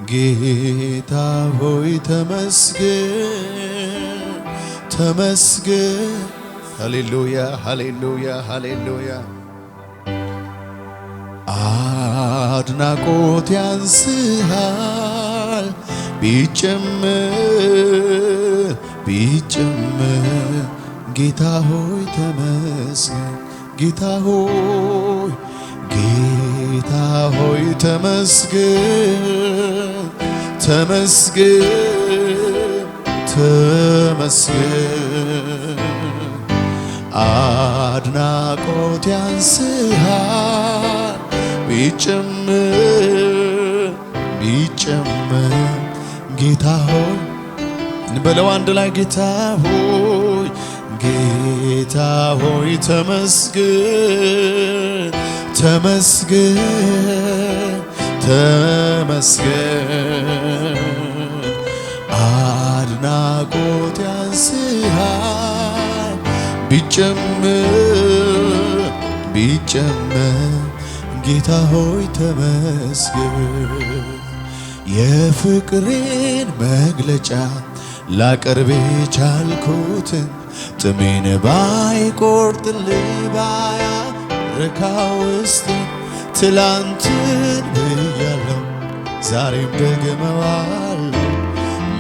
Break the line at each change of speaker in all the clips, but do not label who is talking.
ጌታ ሆይ ተመስገን ተመስገን። ሃሌሉያ ሃሌሉያ ሃሌሉያ። አድናቆት ያንስሃል ቢጨምር ቢጨምር ጌታ ሆይ ተመስገን ጌታ ሆይ ጌታ ሆይ ተመስገን ተመስገን ተመስገን። አድናቆት ያንስሃል ቢጨምር ቢጨምር ጌታ ሆይ እንበለው አንድ ላይ ጌታ ሆይ ጌታ ሆይ ተመስገን ተመስገን ተመስገን። አድናቆት ያንስሃል ቢጨምር ቢጨምር ጌታ ሆይ ተመስገን። የፍቅሬን መግለጫ ላቀርብ የቻልኩትን ጥሜን ባይቆርጥልኝ ባያረካ ውስጤን ትላንትን ብያለሁ ዛሬም ደግመዋለሁ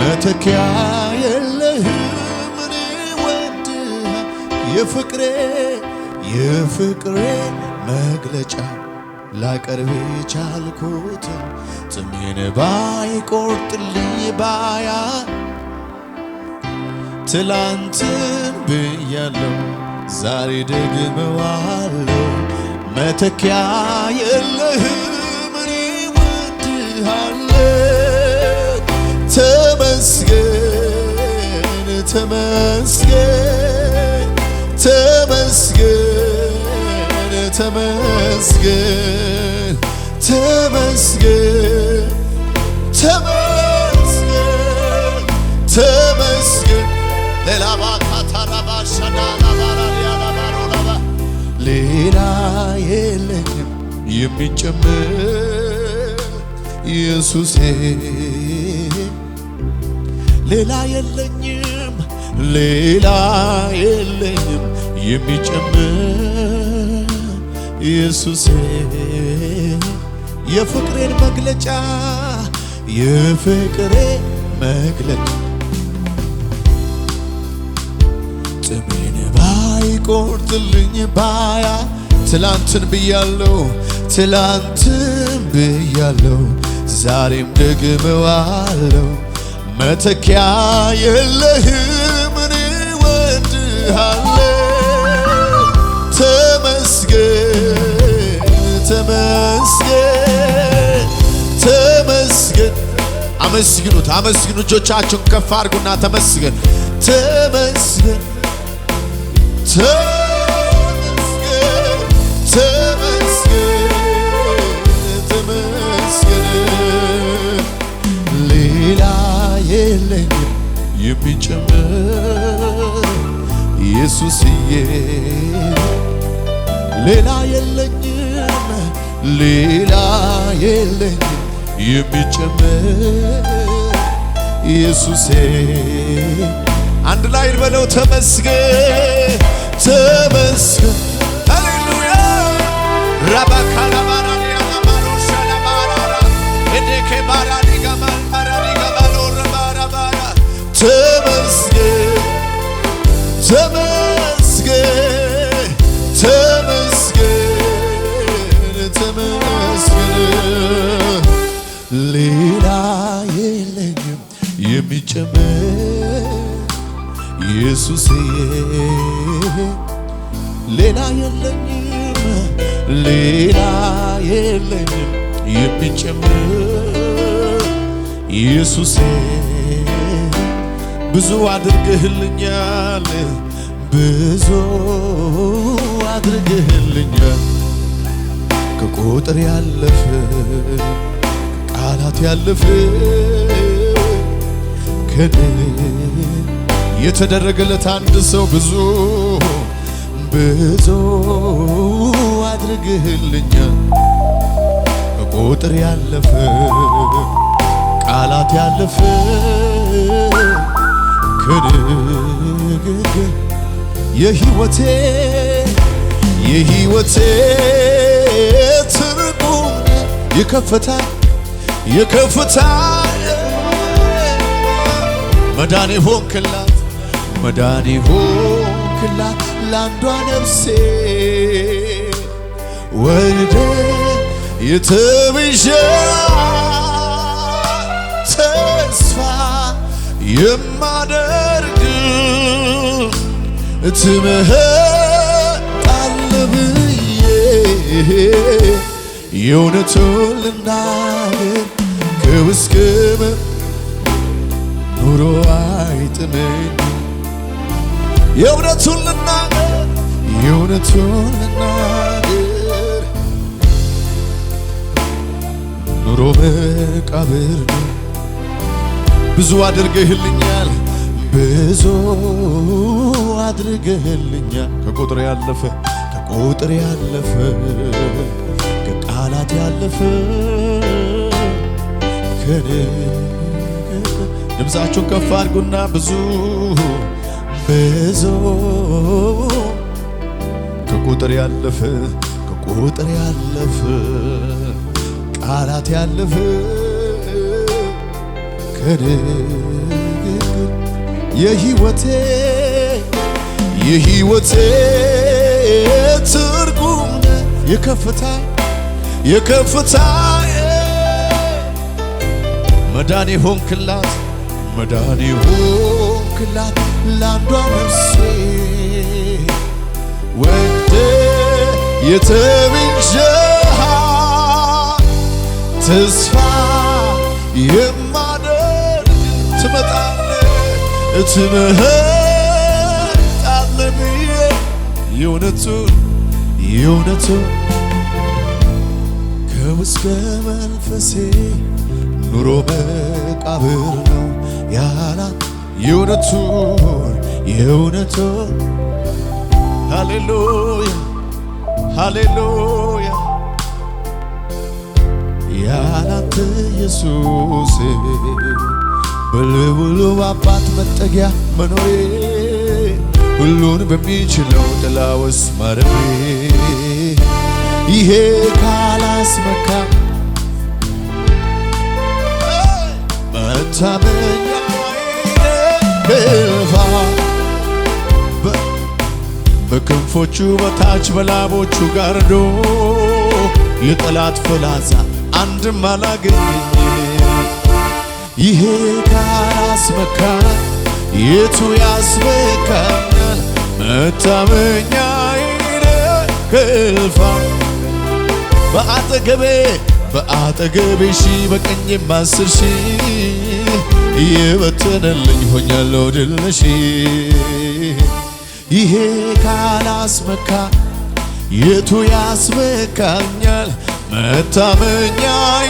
መተኪያ የለህም እኔ ወድሃለሁ። የፍቅሬ መግለጫ ላቀርብ የቻልኩትን ጥሜን ባይቆርጥልኝ ባያ ትላንትን ብያለሁ ዛሬ ደግመዋለሁ መተኪያ የለህም እኔ ወድሃለሁ። ተመስገን ተመስገን ተመስገን ተመስገን ተመስገን ተመስገን ተመስገን። ሌላ ሌላ የለኝም የሚጨምር ኢየሱሴ ሌላ የለኝም ሌላ የለኝም የሚጨምር ኢየሱሴ የፍቅሬን መግለጫ የፍቅሬ መግለጫ ጥሜን ባይቆርጥልኝ ባያ ትላንትን ብያለሁ ትላንትን ብያለሁ ዛሬም ደግመዋለሁ መተኪያ የለህም እኔ ወድሃለሁ። ተመስገን ተመስገን ተመስገን። አመስግኑት አመስግኑ። እጆቻችሁን ከፍ አድርጉና ተመስገን ተመስገን ተመስገን ተመስገን ተመስገን። ሌላ የለኝም የሚጨምር ኢየሱስዬ ሌላ የለኝም ሌላ የለኝም የሚጨምር ኢየሱሴ አንድ ላይ በለው ተመስገን ተመስገን። ሃሌሉያ ራባካላባራኒ ያማሮሻ ለባራራ እዴኬ ባራኒ ጋማል ባራኒ ጋማሎ ረባራባራ ተመስገን ተመስገን ተመስገን ተመስገን። ሌላ የለኝም የሚጨምር ኢየሱስዬ ሌላ የለኝም ሌላ የለኝም የሚጨምር ኢየሱሴ ብዙ አድርገህልኛል ብዙ አድርገህልኛል ከቁጥር ያለፈ ቃላት ያለፈ ከኔ የተደረገለት አንድ ሰው ብዙ ብዙ አድርገህልኛል ከቁጥር ያለፈ ከቃላት ያለፈ ከንግግር የሕይወቴ ትርጉም የከፍታ መዳኔ ሆንክላት ለአንዷ ነፍሴ ወልደ የተቤዠሃት ተስፋ የማደርግ ትመጣለህ ብዬ የእውነቱን ልናገር ከውስጥ ኑሮ አይጥመኝ የእውነቱን ልናገር ኑሮ መቃብር ነው። ብዙ አድርገህልኛል ከቁጥር ያለፈ ከቃላት ያለፈ ድምፃችሁን ከፍ አድርጉና ብዙ ከቁጥር ያለፈ ቃላት ያለፈ ከንግግር የሕይወቴ ትርጉም የከፍታ መዳኔ ሆንክላት ለአንዷ ነፍሴ ወልደ የተቤዠሃት ተስፋ የማደርግ ትመጣለህ ብዬ የእውነቱን ከውስጥ መንፈሴ ኑሮ መቃብር ነው ያላት የእውነቱን ሃሌሉያ ያላንተ ኢየሱስ በልዑሉ አባት መጠጊያ መኖሬ ሁሉን በሚችለው ጥላ ውስጥ ማረፌ ይሄ ካላስመካ መታመኛዬ በክንፎቹ በታች በላቦቹ ጋርዶ የጠላት ፍላጻ አንድም አላገኘኝ። ይሄ ካላስመካ የቱ ያስመካኛል? መታመኛዬ ከልፋ በአጠገቤ ሺህ በቀኝም 10 ሺህ የበተነልኝ ሆኛለሁ ድል ነሽ። ይሄ ካላስመካ የቱ ያስመካኛል? መታመኛዬ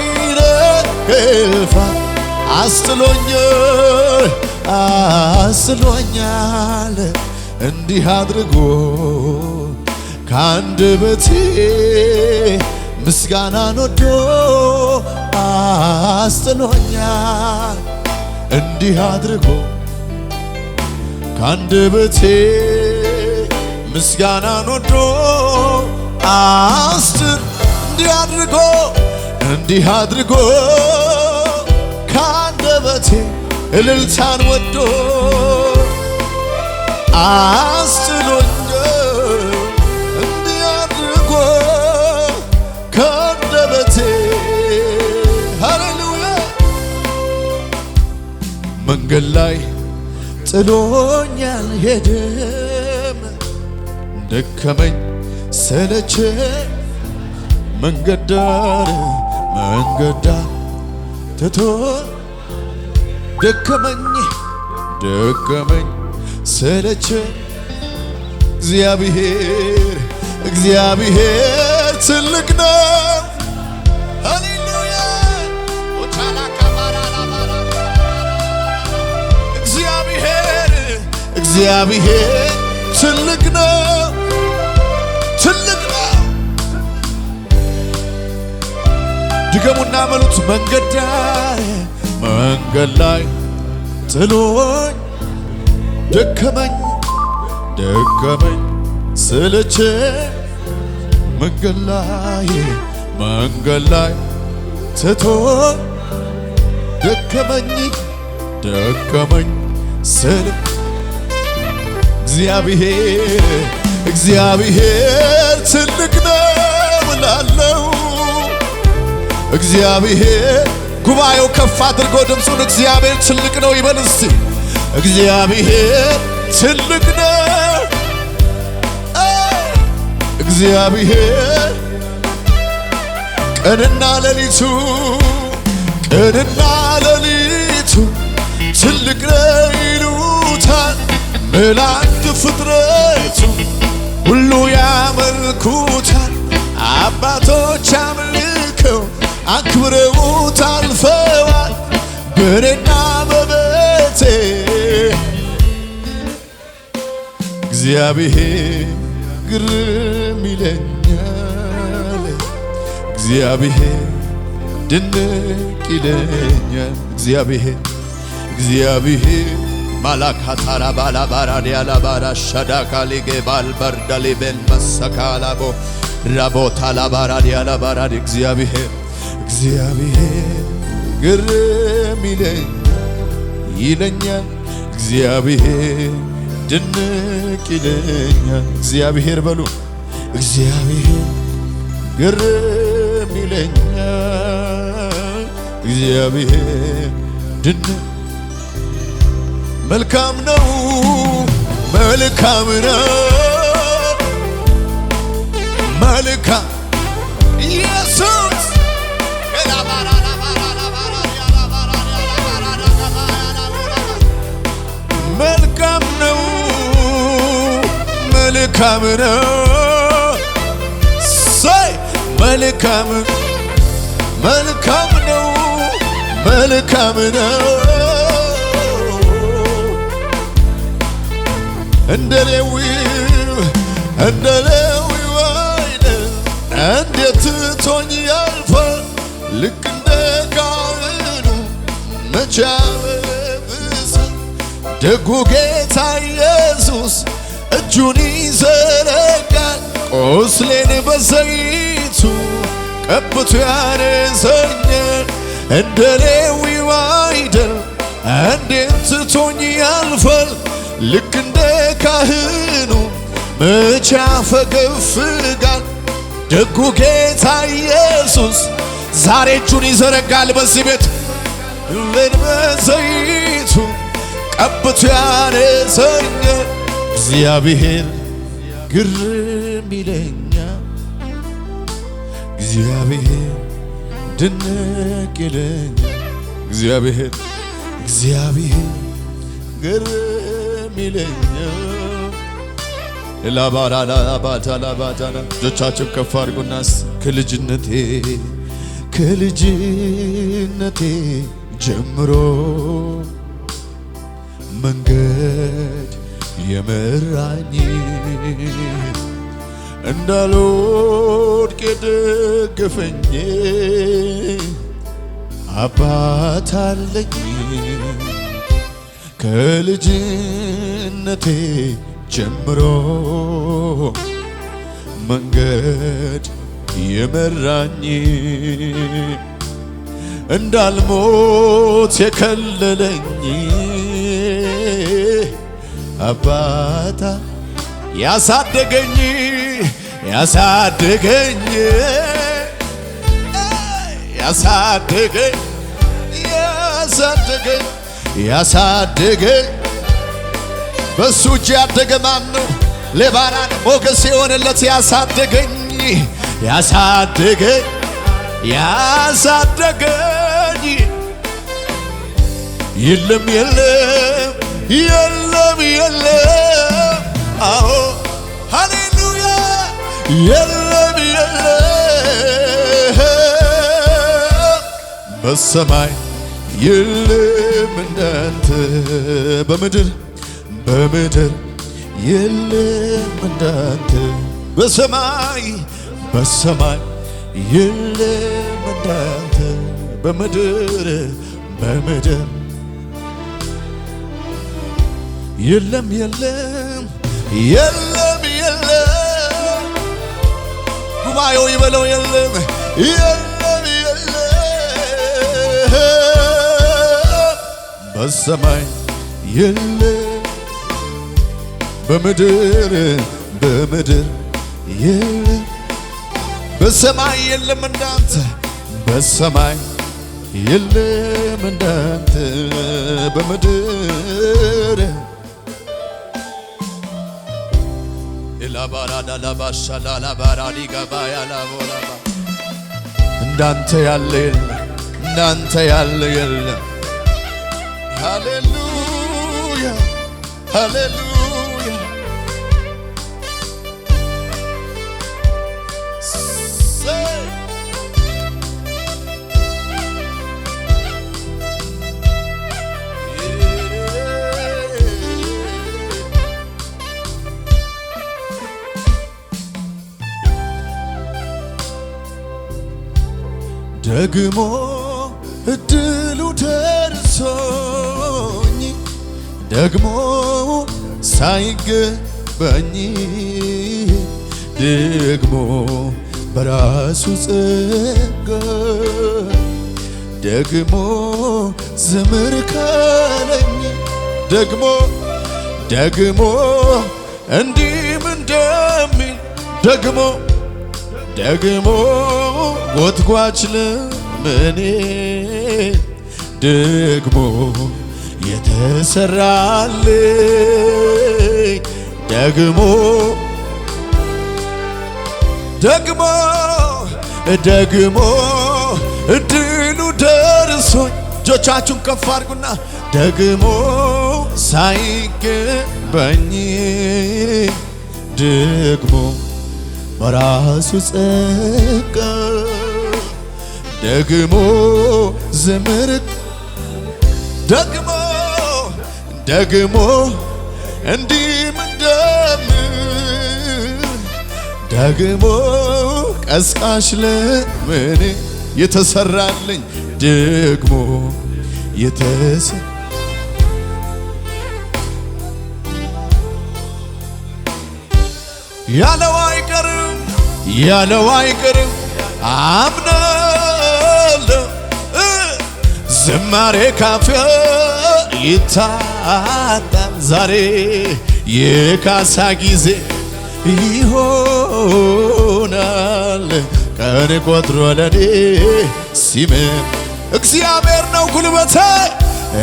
ከልፋ አስጥሎኛል እንዲህ አድርጎ ከአንደበቴ ምስጋናን ወዶ አስጥሎኛል እንዲህ አድርጎ ከአንደበቴ ምስጋናን ወዶ እንዲህ አድርጎ ከአንደበቴ እልልታን ወዶ አስጥሎኛል እንዲህ አድርጎ ከአንደበቴ ሃሌሉያ መንገድ ላይ ጥሎኛል ሄደም ደከመኝ ሰለቸኝ መንገድ ዳር ትቶ ደከመኝ ሰለቸኝ እግዚአብሔር ትልቅ ነው። ሃሌሉያ እግዚአብሔር ትልቅ ነው። ድገሙና መሉት መንገድ መንገድ ላይ ጥሎኝ ደከመኝ ደከመኝ ሰለቸኝ መንገድ ላይ ትቶኝ ደከመኝ ደከመኝ ስል እግዚአብሔር ትልቅ ነው እላለሁ። እግዚአብሔር ጉባኤው ከፍ አድርጎ ድምፁን እግዚአብሔር ትልቅ ነው ይበል እስቲ። እግዚአብሔር ትልቅ ነው። እግዚአብሔር ቀንና ሌሊቱ ትልቅ ነው ይሉታል መላእክት ፍጥረቱ ሁሉ ያመልኩታል። አባቶች አምልከው አክብረውት አልፈዋል። በእኔና በቤቴ እግዚአብሔር ግርም ይለኛል። እግዚአብሔር ድንቅ ይለኛል። እግዚአብሔር ማላካታራ ባላባራዲያላ ባራ ሻዳካሊጌ ባልበርዳሊቤን መሰካላቦ ራቦታላ ባራዲያላ ባራዲ እግዚአብሔር ግርም ይለኛል። እግዚአብሔር ድንቅ ይለኛል። እግዚአብሔር በሉ እግዚአብሔር ግርም ይለኛል። እግዚአብሔር ድንቅ መልካም ነው መልካም ኢየሱስ መልካም ነው ሳይ መልካም ነው እንደ ሌዊው አይደል እንዴት ትቶኝ ያልፋል ልክ እንደ ካህኑ መቼ ያበብሳል ደጉ ጌታ ኢየሱስ እጁን ይዘረጋል ቁስሌን በዘይቱ ቀብቶ ያነሰኛል እንደ ሌዊው አይደል እንዴት ትቶኝ ያልፋል ልክ እንደ ካህኑ መቼ ያፈገፍጋል ደጉ ጌታ ኢየሱስ ዛሬ እጁን ይዘረጋል በዚህ ቤት ሌን በዘይቱ ቀብቶ ያነሰኛል እግዚአብሔር ግርም ይለኛል እግዚአብሔር ድንቅ ይለኛል እግዚአብሔር ግርም ይለኛል ላባራላባታላባታላ እጆቻችን ከፍ አድርጉናስ ከልጅነቴ ጀምሮ መንገድ የመራኝ እንዳልወድቅ የደገፈኝ አባት አለኝ ከልጅነቴ ጀምሮ መንገድ የመራኝ እንዳልሞት የከለለኝ አባታ ያሳደገኝ በሱ እጅ ያደገ ማን ነው? ሌባናን ሞገስ የሆነለት ያሳደገኝ የለም አዎ ሃሌሉያ የለም በሰማይ የለም እንዳንተ በምድር የለም እንዳንተ በሰማይ የለም እንዳንተ በምድር የለም የለም የለም የለም ጉባኤው ይበለው የለም የለም የለም በሰማይ የለም በምድር የለም በሰማይ የለም እንዳንተ በሰማይ የለም እንዳንተ በምድር ኢላባራዳ ላባሻላ ላባራዲ ጋባያ ላቦላባ እንዳንተ ያለ የለም እንዳንተ ያለ የለም ሃሌሉያ ሃሌሉያ ደግሞ እድሉ ደርሶኝ ደግሞ ሳይገባኝ ደግሞ በራሱ ጸጋ ደግሞ ዘምር ካለኝ ደግሞ እንዲህም እንደሚል ደግሞ ጎትጓች ለምኔ ደግሞ የተሰራልኝ ደግሞ እድሉ ደርሶኝ እጆቻችሁን ከፍ አድርጉና ደግሞ ሳይገባኝ ደግሞ በራሱ ጸጋ ደግሞ ዘምር ደግሞ እንዲህም እንደምን ደግሞ ቀስቃሽ ለምኔ የተሰራልኝ ደግሞ ያለው አይቀርም አምናለሁ ዝማሬ ካፌ ይታጣል ዛሬ የካሳ ጊዜ ይሆናል ቀን ቆጥሮ ለኔ ሲመን እግዚአብሔር ነው ጉልበቴ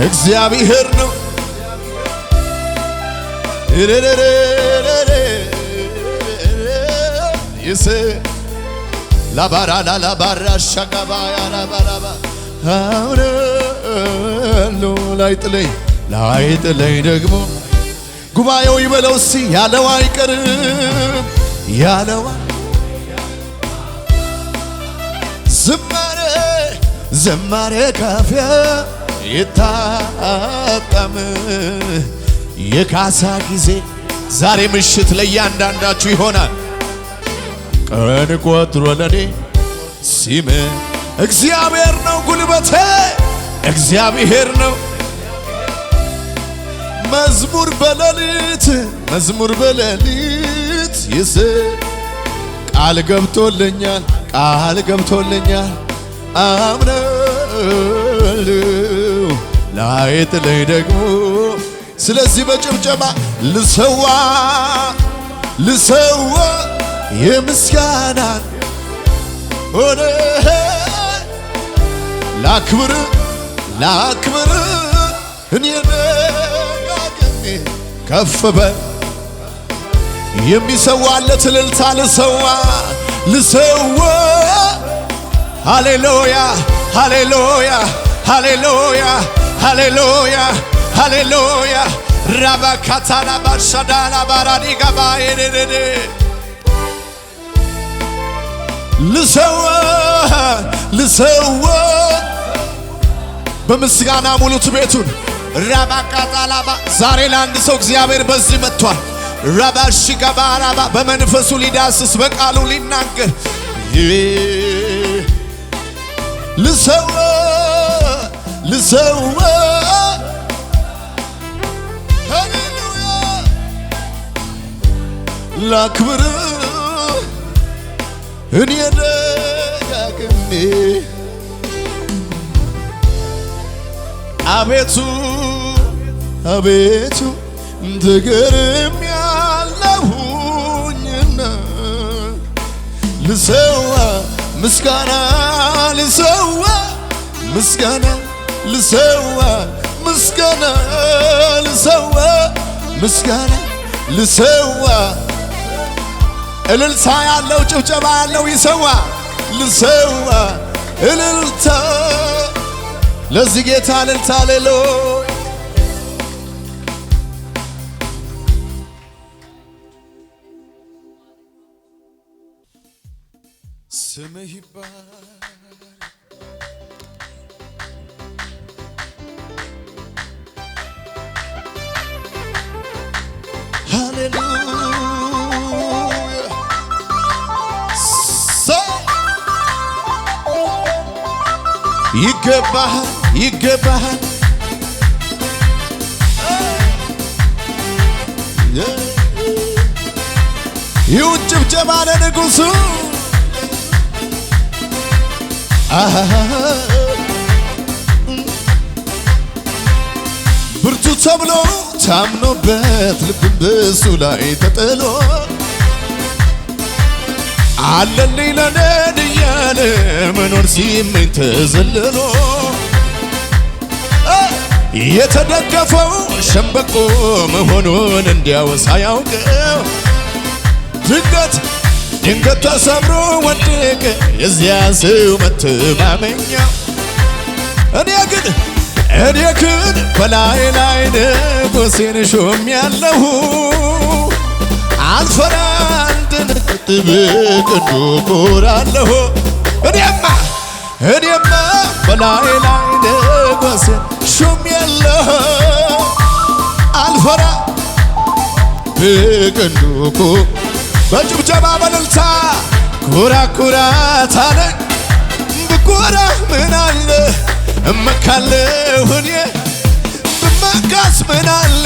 እግዚአብሔር ነው ይሴ ላባራ ሻጋባያ ላባራባ አውሎ ላይጥለኝ ደግሞ ጉባኤው ይበለው እስቲ ያለው አይቀርም ያለው ዝማሬ ካፊያ ይታጣም የካሳ ጊዜ ዛሬ ምሽት ለእያንዳንዳችሁ ይሆናል ቀን ቆጥሮ ለኔ ሲመ እግዚአብሔር ነው ጉልበቴ እግዚአብሔር ነው መዝሙር በሌሊት ይስ ቃል ገብቶልኛል አምናለሁ ላይጥለኝ ደግሞ ስለዚህ በጭብጨባ ልሰዋ የምስጋናን ሆነ ላክብር እኔ ነጋገሜ ከፍ በል የሚሰዋለት እልልታ ልሰዋ ሃሌሉያ ራባካታላ ባሻዳላ ባራዲ ጋባዬ ልሰዋ በምስጋና ሙሉት ቤቱን ራባካታላባ ዛሬ ለአንድ ሰው እግዚአብሔር በዚህ መጥቷል ራባሺ ጋባራባ በመንፈሱ ሊዳስስ በቃሉ ሊናገር ልሰዋ ሃሌሉያ ላክብር እኔ ደጋግሜ አቤቱ አቤቱ ተገርም ያለሁኝና ልሰዋ ምስጋና ልሰዋ ምስጋና ልሰዋ ምስጋና ልሰዋ ምስጋና ልሰዋ እልልታ ያለው ጭብጨባ ያለው ይሰዋ ልሰዋ እልልታ ለዚህ ጌታ እልልታ ሌሎ ስምህ ይባረክ ይገባሃል ይገባሃል ይሁን ጭብጨባ ለንጉሡ ብርቱ ተብሎ ታምኖበት ልብን በሱ ላይ ተጥሎ አለልኝ ለኔን እያለ መኖር ሲመኝ ተዘልሎ የተደገፈው ሸምበቆ መሆኑን እንዲያወሳ ያውቀው ድንገት ተሰብሮ ወደቀ የዚያ ሰው መተማመኛው እኔ ግን በላይ ላይ ንጉሴን ሾሜያለሁ አልፈራ እንድንቅጥ በቀንዱ ኮራለሁ እኔማ በላይ ላይ ንጉሴን ሾሜያለሁ አልፈራ በቀንዱ በጭብጨባ በእልልታ ኩራት አለኝ ብኮራ ምን አለ እመካለሁ እኔ ብመካስ ምን አለ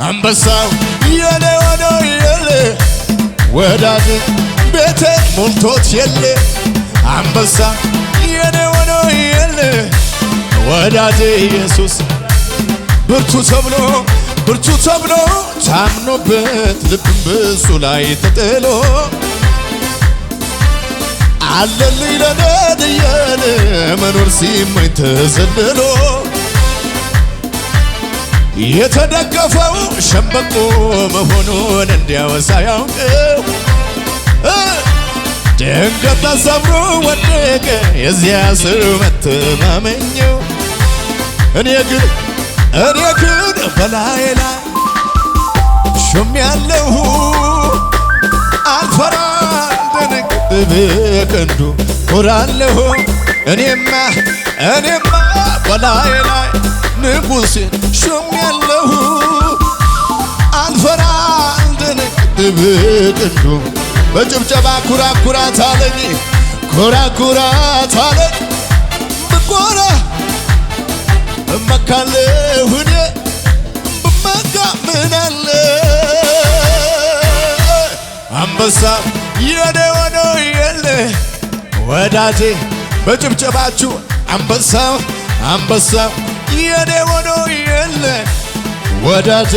አንበሳው የኔ ሆኖ የለ ወዳጅ ቤቴ ሞልቶት የለ አንበሳ የኔ ሆኖ የለ ወዳጅ ኢየሱስ ብርቱ ተብሎ ታምኖበት ልብን በሱ ላይ ተጥሎ አለልኝ ለኔን እያለ መኖር ሲመኝ ተዘልሎ የተደገፈው ሸምበቆ መሆኑን እንዲያወሳ ያውቀው ድንገት ተሰብሮ ወደቀ የዚያ ሰው መተማመኛው እኔ ግን በላይ ላይ ሾሜያለሁ አልፈራ እንድንቅጥ በቀንዱ ኮራለሁ እኔማ በላይ ላይ ንጉሴን ሾሜያለሁ አልፈራ እንድንቅጥ በቀንዱ በጭብጨባ ኩራት አለኝ ብኮራ እመካለሁ እኔ ብመካ ምን አለ አንበሳ የኔ ሆኖ የለ ወዳጄ በጭብጨባችሁ አንበሳው የኔ ሆኖ የለ ወዳጄ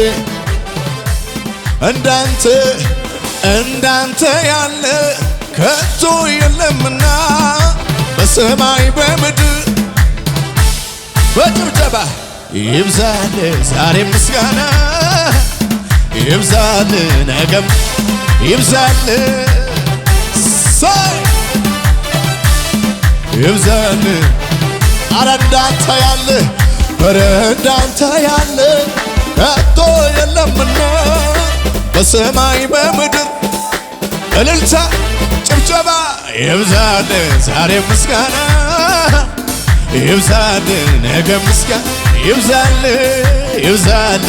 እንዳንተ ያለ ከቶ የለምና በሰማይ በምድር በጭብጨባ ይብዛል ዛሬ ምስጋና ይብዛል ነገም ይብዛል ይብዛል እንዳንተ ያለ ከቶ የለምና በሰማይ በምድር እልልታ ጭብጨባ ይብዛል ዛሬ ምስጋና ይብዛል ነገ ምስጋና ይብዛል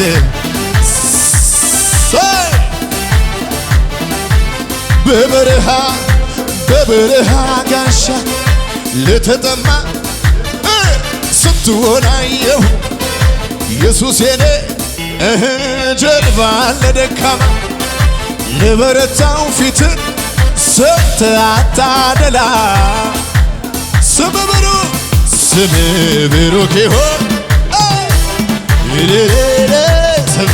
በበረሃ ጋሻ ለተጠማ ስትሆን አየሁ ኢየሱስ የኔ ጀርባ ለደካማ ለበረታው ፊትን ሰጥተህ አታደላ። ስም ብሩክ ይሁን ስም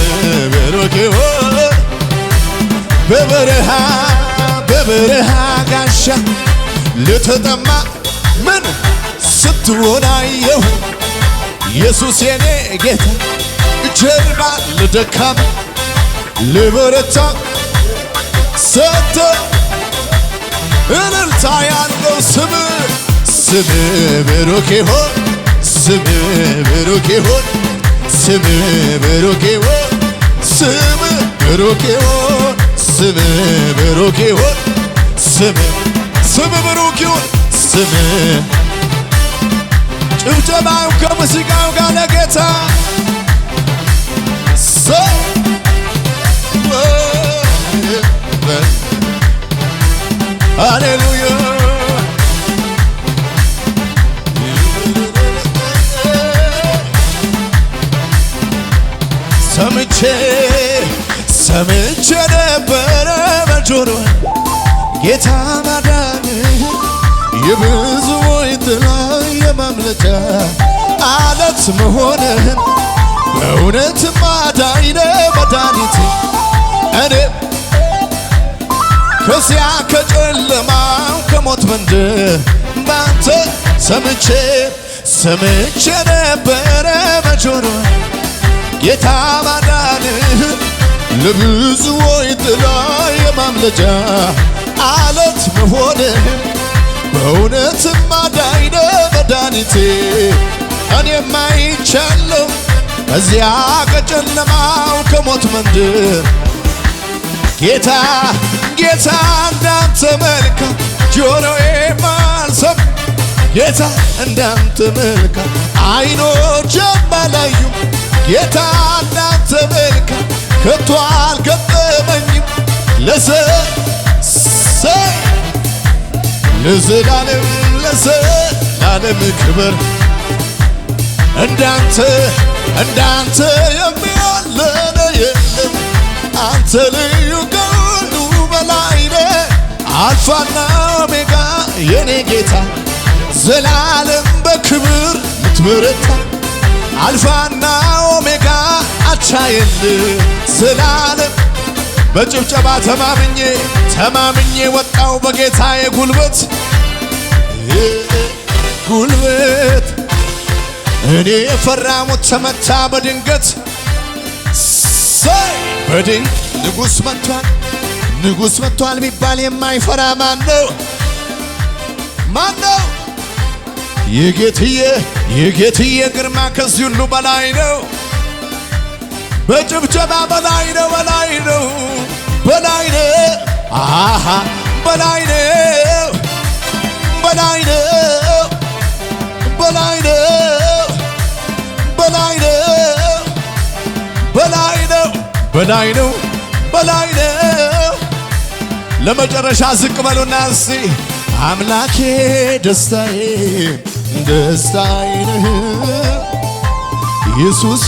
ብሩክ ይሁን። በበረሃ ጋሻ ለተጠማ ምን ስትሆን አየሁ ኢየሱስ የኔ ጌታ። ጀርባ ለደካማ ለበረታ ሰጥተህ እልልታ ያለው ስም ብሩክ ይሁን ስም ብሩክ ይሁን ስም ብሩክ ይሁን ስም ብሩክ ይሁን ስም ብሩክ ይሁን ስም ብሩክ ይሁን ስም። ጭብጨባው ከሙዚቃው ጋር ለጌታ ሃሌሉያ። ሰምቼ ነበረ በጆሮ ጌታ ማዳንህ የብዙዎች ጥላ የማምለጫ አለት መሆንህን በእውነትም አዳኝ ነህ መድኃኒቴ። እኔ ከዚያ ከጨለማው ከሞት መንደር ባንተ ሰምቼ ነበረ በጆሮ ጌታ ማዳንህ ለብዙዎች ጥላ የማምለጫ አለት መሆንህን በእውነትም አዳኝ ነህ መድኃኒቴ። እኔም አይቻለሁ ከዚያ ከጨለማው ከሞት መንደር ጌታ እንዳንተ መልካም ጆሮዬም አልሰማ ጌታ እንዳንተ መልካም አይኖቼም አላዩም ጌታ እንዳንተ መልካም ከቶ አልገጠመኝም። ለዘላለም ክብር እንዳንተ የሚያለ የለም። አንተ ልዩ ከሁሉ በላይ ነህ አልፋና ኦሜጋ የኔ ጌታ ዘላለም በክብር ምትበረታ አልፋና ኦሜጋ አቻ የለም ዘላለም። በጭብጨባ ተማምኜ ወጣው በጌታዬ ጉልበት እኔ የፈራሙት ተመታ በድንገት ንጉሥ መጥቷል ቢባል የማይፈራ ማን ነው? የጌትዬ ግርማ ከዚህ ሁሉ በላይ ነው። በጭብጨባ በላይ ነው አሃ በላይ ነው ለመጨረሻ ዝቅ በሉና እስቲ አምላኬ ደስታዬ ነህ ኢየሱሴ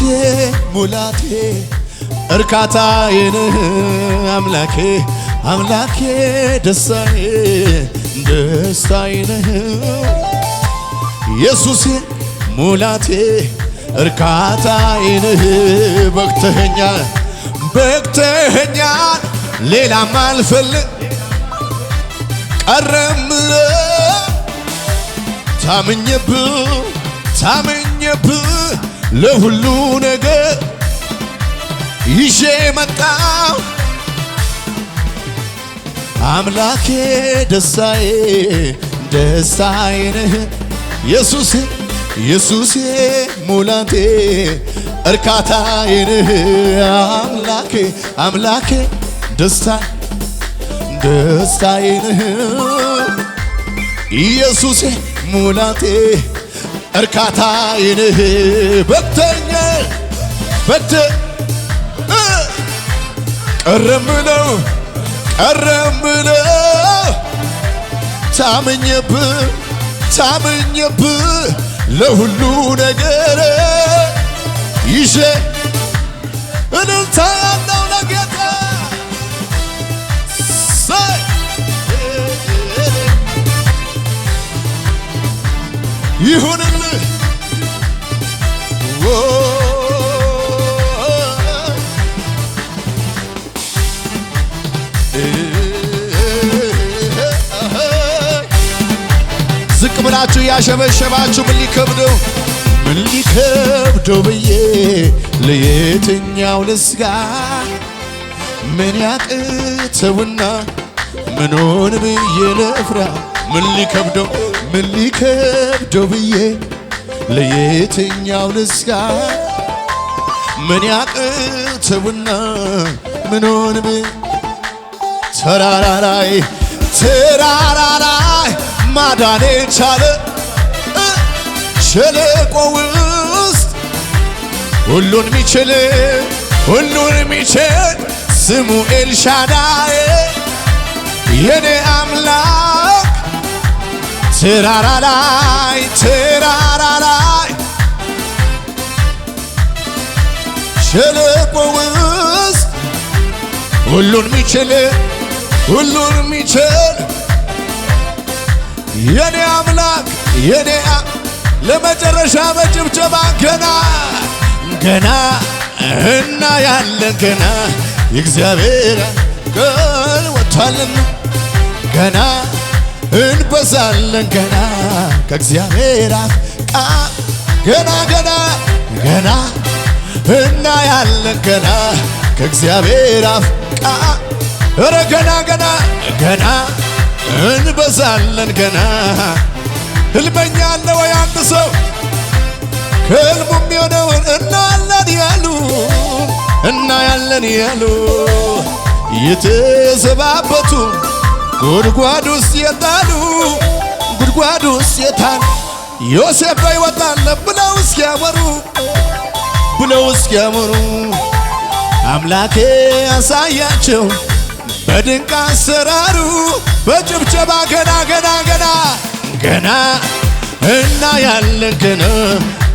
ሙላቴ እርካታዬ ነህ አምላኬ ደስታዬ ነህ ኢየሱሴ ሙላቴ እርካታዬ ነህ። በቅተኸኛል ሌላም አልፈልግ ቀረም ታምኜብህ ለሁሉ ነገር ይዤ መጣሁ አምላኬ ደስታዬ ነህ ኢየሱሴ ሙላቴ እርካታዬ ነህ አምላኬ ደስታዬ ነህ ኢየሱሴ ሙላቴ እርካታዬ ነህ። ቀረም ብለው ታምኜብህ ለሁሉ ነገር ይዤ እልልታ ያለው ለጌታ ይሁንልህ። ዝቅ ብላችሁ ያሸበሸባችሁ ምን ሊከብደው ብዬ ለየትኛው ልስጋ? ምን ያቅተውና ምኑን ብዬ ልፍራ? ምን ሊከብደው ብዬ ለየትኛው ልስጋ? ምን ያቅተውና ምኑን ተራራ ላይ ማዳን የቻለ ሸለቆ ውስጥ ሁሉን ሚችል ስሙ ኤልሻዳይ የኔ አምላክ ተራራ ላይ ሸለቆ ውስጥ ሁሉን ሚችል የኔ አምላክ ለመጨረሻ በጭብጨባ ገና እናያለን ገና የእግዚአብሔር ቃል ወጥቷልና ገና እንበዛለን ገና ከእግዚአብሔር ቃል ገና እናያለን ገና ከእግዚአብሔር ቃል ኧረ ገና እንበዛለን ገና። ህልመኛ አለ ወይ አንድ ሰው? ከህልሙ የሚሆነውን እናያለን ያሉ የተዘባበቱ ጉድጓድ ውስጥ የጣሉ ዮሴፍ በሕይወት አለ ብለው እስኪያወሩ አምላኬ ያሳያቸው በድንቅ አሰራሩ በጭብጨባ ገና እናያለን ገና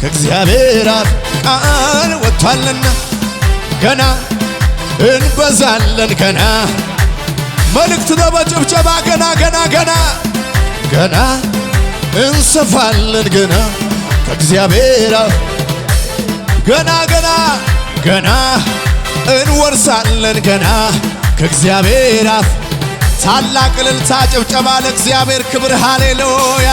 ከእግዚአብሔር አፍ ቃል ወጥቷልና ገና እንበዛለን ገና መልእክት ነው በጭብጨባ ገና እንሰፋለን ገና ከእግዚአብሔር አፍ ገና እንወርሳለን ገና ከእግዚአብሔር አፍ ታላቅ እልልታ ጭብጨባ ለእግዚአብሔር ክብር ሃሌሉያ